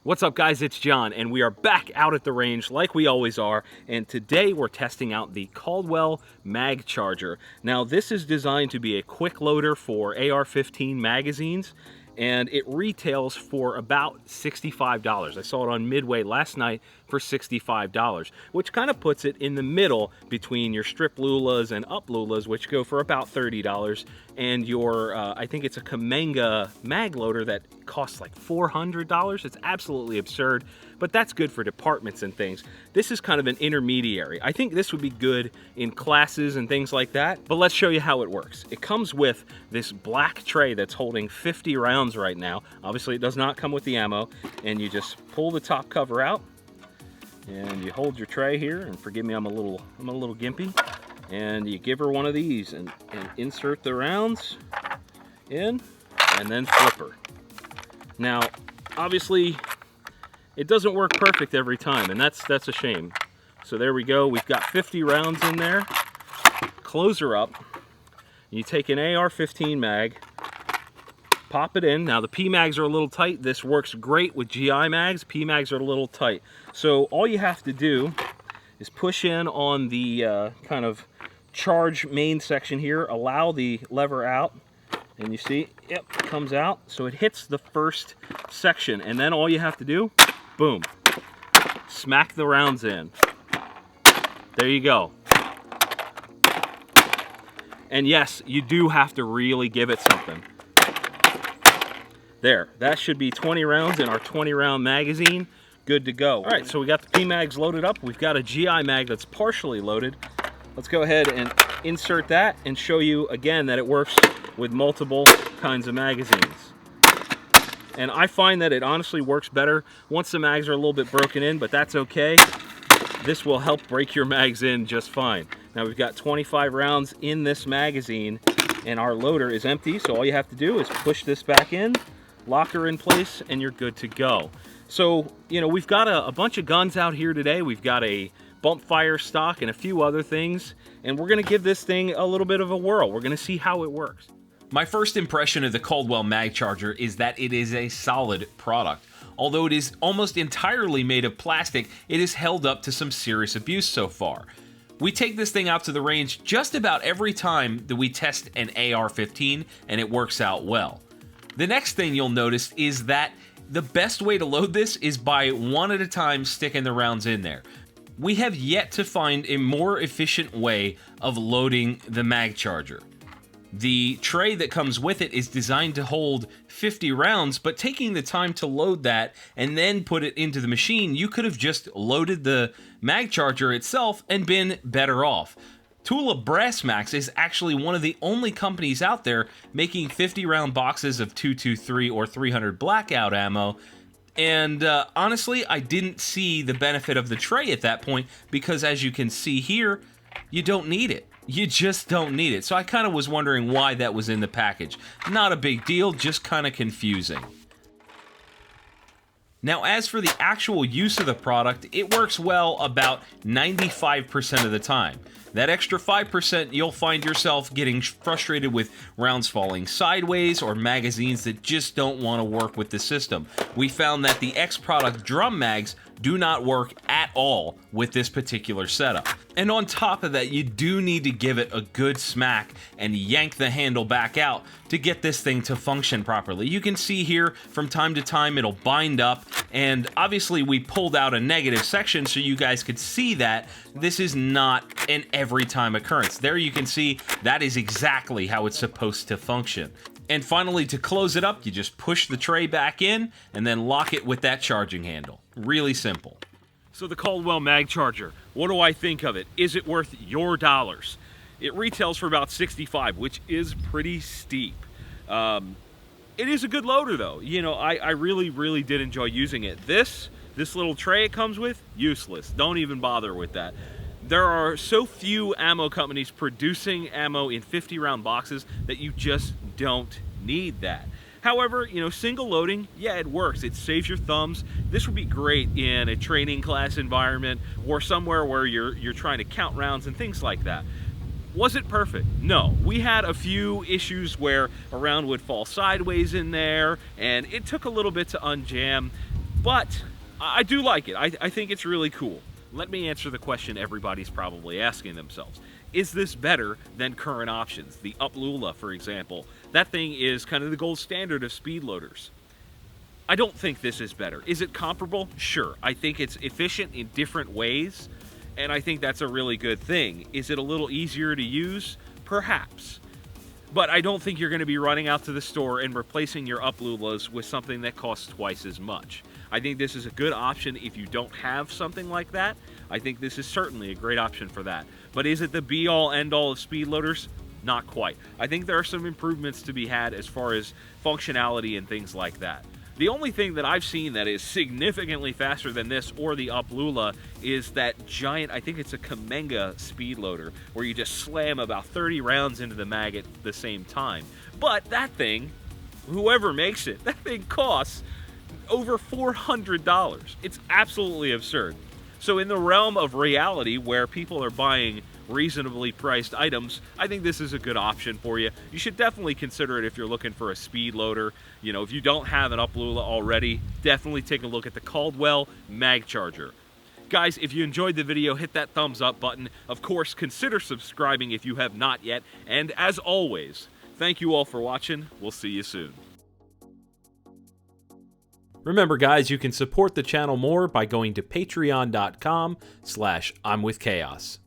What's up guys, it's John and we are back out at the range like we always are, and today we're testing out the Caldwell MagCharger. Now this is designed to be a quick loader for AR-15 magazines, and it retails for about $65. I saw it on Midway last night for $65, which kind of puts it in the middle between your strip Lulas and UpLulas, which go for about $30, and your, I think it's a Kamenga mag loader that costs like $400. It's absolutely absurd, but that's good for departments and things. This is kind of an intermediary. I think this would be good in classes and things like that, but let's show you how it works. It comes with this black tray that's holding 50 rounds right now. Obviously it does not come with the ammo, and you just pull the top cover out and you hold your tray here, and forgive me, I'm a little gimpy, and you give her one of these and insert the rounds in and then flip her. Now obviously it doesn't work perfect every time, and that's a shame. So there we go, we've got 50 rounds in there. Close her up. You take an AR-15 mag, pop it in. Now the P-mags are a little tight. This works great with GI mags. P-mags are a little tight. So all you have to do is push in on the kind of charge main section here, allow the lever out, and you see, yep, it comes out. So it hits the first section, and then all you have to do, boom, smack the rounds in. There you go. And yes, you do have to really give it something. There, that should be 20 rounds in our 20 round magazine. Good to go. All right, so we got the P-mags loaded up. We've got a GI mag that's partially loaded. Let's go ahead and insert that and show you again that it works with multiple kinds of magazines. And I find that it honestly works better once the mags are a little bit broken in, but that's okay. This will help break your mags in just fine. Now we've got 25 rounds in this magazine, and our loader is empty, so all you have to do is push this back in, lock her in place, and you're good to go. So, you know, we've got a bunch of guns out here today. We've got a bump fire stock and a few other things, and we're gonna give this thing a little bit of a whirl. We're gonna see how it works. My first impression of the Caldwell MagCharger is that it is a solid product. Although it is almost entirely made of plastic, it has held up to some serious abuse so far. We take this thing out to the range just about every time that we test an AR-15, and it works out well. The next thing you'll notice is that the best way to load this is by one at a time sticking the rounds in there. We have yet to find a more efficient way of loading the MagCharger. The tray that comes with it is designed to hold 50 rounds, but taking the time to load that and then put it into the machine, you could have just loaded the MagCharger itself and been better off. UpLula Brass Max is actually one of the only companies out there making 50 round boxes of 223 or 300 blackout ammo, and honestly, I didn't see the benefit of the tray at that point, because as you can see here, you don't need it. You just don't need it. So I kind of was wondering why that was in the package. Not a big deal, just kind of confusing. Now, as for the actual use of the product, it works well about 95% of the time. That extra 5%, you'll find yourself getting frustrated with rounds falling sideways or magazines that just don't want to work with the system. We found that the X product drum mags do not work at all with this particular setup. And on top of that, you do need to give it a good smack and yank the handle back out to get this thing to function properly. You can see here from time to time it'll bind up, and obviously we pulled out a negative section so you guys could see that this is not an every time occurrence. There you can see that is exactly how it's supposed to function. And finally, to close it up, you just push the tray back in and then lock it with that charging handle. Really simple. So the Caldwell MagCharger, what do I think of it? Is it worth your dollars? It retails for about $65, which is pretty steep. It is a good loader though. You know, I really did enjoy using it. This little tray it comes with, useless. Don't even bother with that. There are so few ammo companies producing ammo in 50 round boxes that you just don't need that. However, you know, single loading, yeah, it works. It saves your thumbs. This would be great in a training class environment or somewhere where you're trying to count rounds and things like that. Was it perfect? No. We had a few issues where a round would fall sideways in there, and it took a little bit to unjam. But I do like it. I think it's really cool. Let me answer the question everybody's probably asking themselves. Is this better than current options? The UpLula, for example. That thing is kind of the gold standard of speed loaders. I don't think this is better. Is it comparable? Sure. I think it's efficient in different ways, and I think that's a really good thing. Is it a little easier to use? Perhaps. But I don't think you're going to be running out to the store and replacing your UpLulas with something that costs twice as much. I think this is a good option if you don't have something like that. I think this is certainly a great option for that. But is it the be-all, end-all of speed loaders? Not quite. I think there are some improvements to be had as far as functionality and things like that. The only thing that I've seen that is significantly faster than this or the UpLula is that giant, I think it's a Kamenga speed loader, where you just slam about 30 rounds into the mag at the same time. But that thing, whoever makes it, that thing costs over $400. It's absolutely absurd. So in the realm of reality, where people are buying reasonably priced items, I think this is a good option for you. You should definitely consider it if you're looking for a speed loader. You know, if you don't have an UpLula already, definitely take a look at the Caldwell MagCharger. Guys, if you enjoyed the video, hit that thumbs up button. Of course, consider subscribing if you have not yet. And as always, thank you all for watching. We'll see you soon. Remember, guys, you can support the channel more by going to patreon.com/I'mWithChaos.